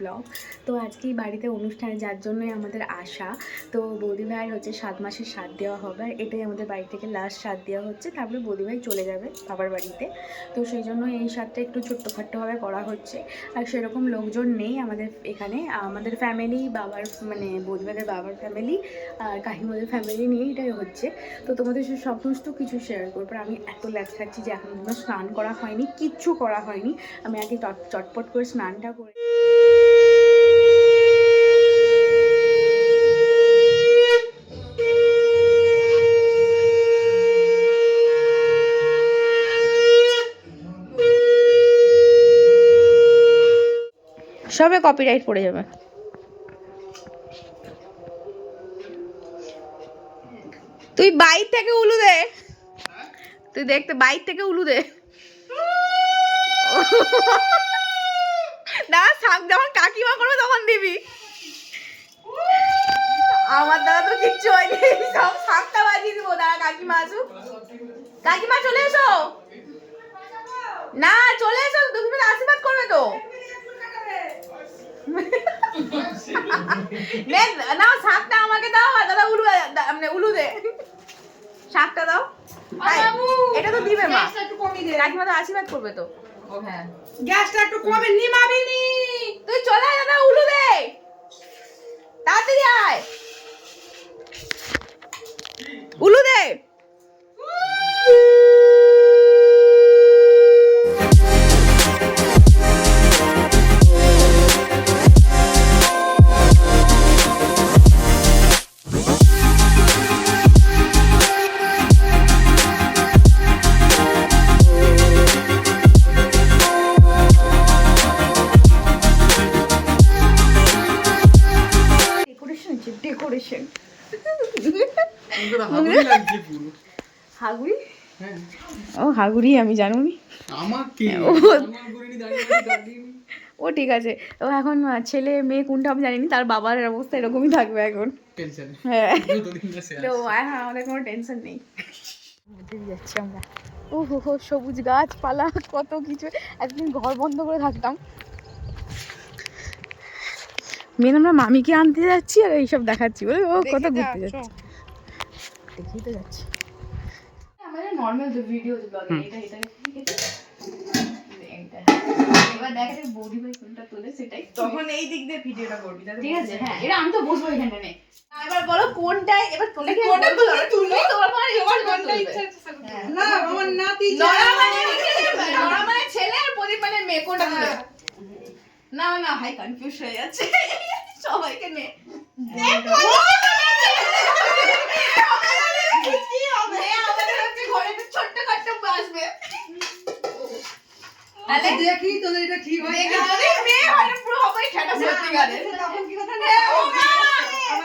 Blog. তো আজকেই বাড়িতে অনুষ্ঠান, যার জন্যই আমাদের আসা। তো বৌদি ভাইয়ের হচ্ছে 7 মাসের সাধ দেওয়া হবে, আর এটাই আমাদের বাড়ি থেকে লাস্ট সাধ দেওয়া হচ্ছে। তারপরে বৌদি ভাই চলে যাবে বাবার বাড়িতে। তো সেই জন্য এই সাধটা একটু ছোট্টখাট্টোভাবে করা হচ্ছে। আর সেরকম লোকজন নেই আমাদের এখানে। আমাদের ফ্যামিলি, বাবার মানে বৌদি ভাইয়ের বাবার ফ্যামিলি আর কাকিমাদের ফ্যামিলি নিয়ে এটাই হচ্ছে। তো তোমাদের সমস্ত কিছু শেয়ার করবো। আমি এত ল্যাচ খাচ্ছি যে এখন কোনো স্নান করা হয়নি, কিচ্ছু করা হয়নি। আমি আগে চটপট করে স্নানটা করে সবে কপিরাইট পড়ে যাবে। তুই বাইর থেকে উলু দে, তুই দেখতে বাইর থেকে উলু দে না, শাক যখন কাকিমা করবে তখন দিবি। আমার দ্বারা তো কিচ্ছু হয়নি, সব শাকটা বাজিয়ে দিব। দাঁড়া কাকিমা আসুক। কাকিমা চলে এসো, না চলে এসো, তুমি আশীর্বাদ করবে তো। না শাকটা আমাকে দাও, আর দাদা উলু মানে উলু দে, শাকটা দাও। এটা তো দিবে মা, কাকিমা তো আশীর্বাদ করবে তো। ও হ্যাঁ, গ্যাসটা একটু কমে নিমাবি নি। তুই চলে আয় দাদা, উলু দে তাড়াতাড়ি আয়, উলু দে। ডেকোরেশন হাগুড়ি, ও হাগুড়ি আমি জানুনি। ও ঠিক আছে। ও এখন ছেলে মেয়ে কোনটা আমি জানিনি, তার বাবার অবস্থা এরকমই থাকবে এখন। হ্যাঁ, তো হ্যাঁ আমাদের কোনো টেনশন নেই। যাচ্ছি আমরা, ও হো সবুজ গাছপালা কত কিছু। একদিন ঘর বন্ধ করে থাকতাম। মেন আমরা মামিকে আনতে যাচ্ছি আর এইসব দেখাচ্ছি, বলে ও কত ঘুরতে যাচ্ছি, দেখি তো যাচ্ছি। আমাদের নরমাল যে ভিডিও ব্লগে এটা এবার দেখ বৌদি ভাই কোনটা তোলে সেটাই, তখন এই দিক দিয়ে ভিডিওটা করবি, ঠিক আছে? হ্যাঁ, এটা আমি তো বসবো এখানটা নে। এবার বলো কোনটাই, এবার তোলে কোনটা তুলবে, তোমার কোনটা ইচ্ছা না। আমার নাতি নরা মানে ছেলে আর প্রদীপ মানে মেয়ে, কোনটা তুলে? না না ভাই কনফিউজ হয়ে যাচ্ছে সবাইকে নে। দেখি তোদের এটা ঠিক হয়, মেয়ে হয় পুরো হবে ঠাটা সত্যি গানে, তখন কি কথা না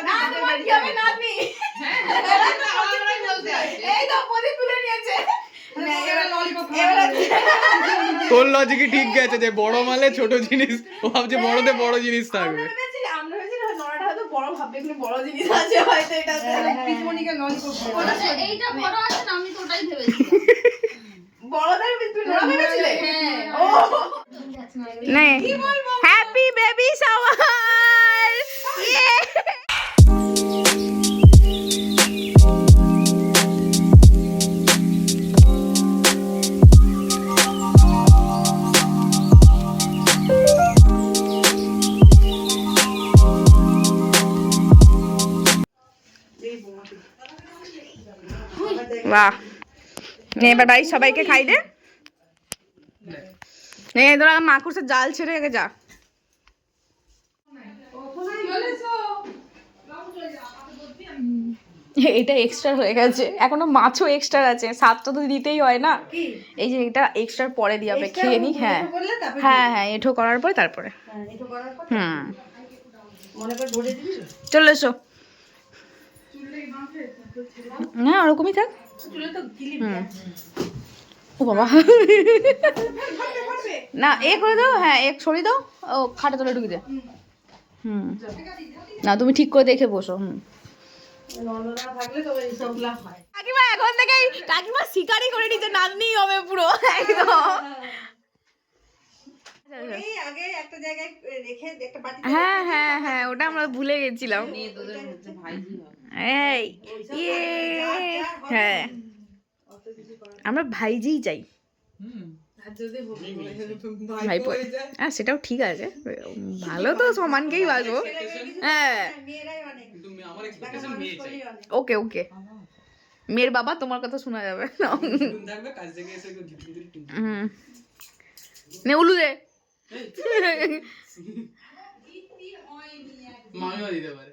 না তোমার কি হবে নাতনি। হ্যাঁ আমরাই বলতে আসি, এই তো প্রদীপ তুলে নিয়েছে। তোর লজিকই ঠিক গেছে যে বড় মালে ছোট জিনিস, ও ভাবছে বড়তে বড় জিনিস থাকবে। আমরা ভেবেছিলাম নড়াটা হয়তো বড় ভাববে, কিন্তু বড় জিনিস আছে হয়তো এটাতে। পিসমনিকে ললিপপ এইটা বড় আছে না, আমি তো ওটাই ভেবেছিলাম বড়টার তুই নড়া ভেবেছিলে। ও নে হ্যাপি বেবি শাওয়ার, ইয়ে বাহ। নে এবার বাড়ির সবাইকে খাই দে। নে তোরা মাকুসের জাল ছেড়ে আগে যা। এটা এক্সট্রা হয়ে গেছে, এখনো মাছও এক্সট্রা আছে, স্বাদটা তো দিতেই হয় না। এই যে এটা এক্সট্রা পরে দিয়ে হবে, খেয়ে নি। হ্যাঁ হ্যাঁ হ্যাঁ, এঁঠো করার পরে তারপরে চলে এসো। হ্যাঁ ওরকমই থাক। ও বাবা না এ করে দাও, হ্যাঁ এক সরিয়ে দাও, ও খাটে তোলে ঢুকে দে। না তুমি ঠিক করে দেখে বসো। কাকিমা এখন থেকে কাকিমা শিকারি করে নিতে নাতনি হবে পুরো একদম। এই আগে একটা জায়গায় রেখে একটা বাটিতে হ্যাঁ হ্যাঁ হ্যাঁ, ওটা আমরা ভুলে গেছিলাম। এই ইয়ে, হ্যাঁ আমরা ভাইজিই চাই। ভাইপো, হ্যাঁ সেটাও ঠিক আছে, ভালো তো সমানকেই বাসবো। হ্যাঁ মেয়েরাই অনেক কিন্তু আমার এক্সপেকটেশন মেয়ে চাই। ওকে ওকে, মেয়ের বাবা তোমার কথা শোনা যাবে না। থাকবে কাজ থেকে এসে একটু ঝিটমিট নে উলু দে। মামিও দিতে পারে।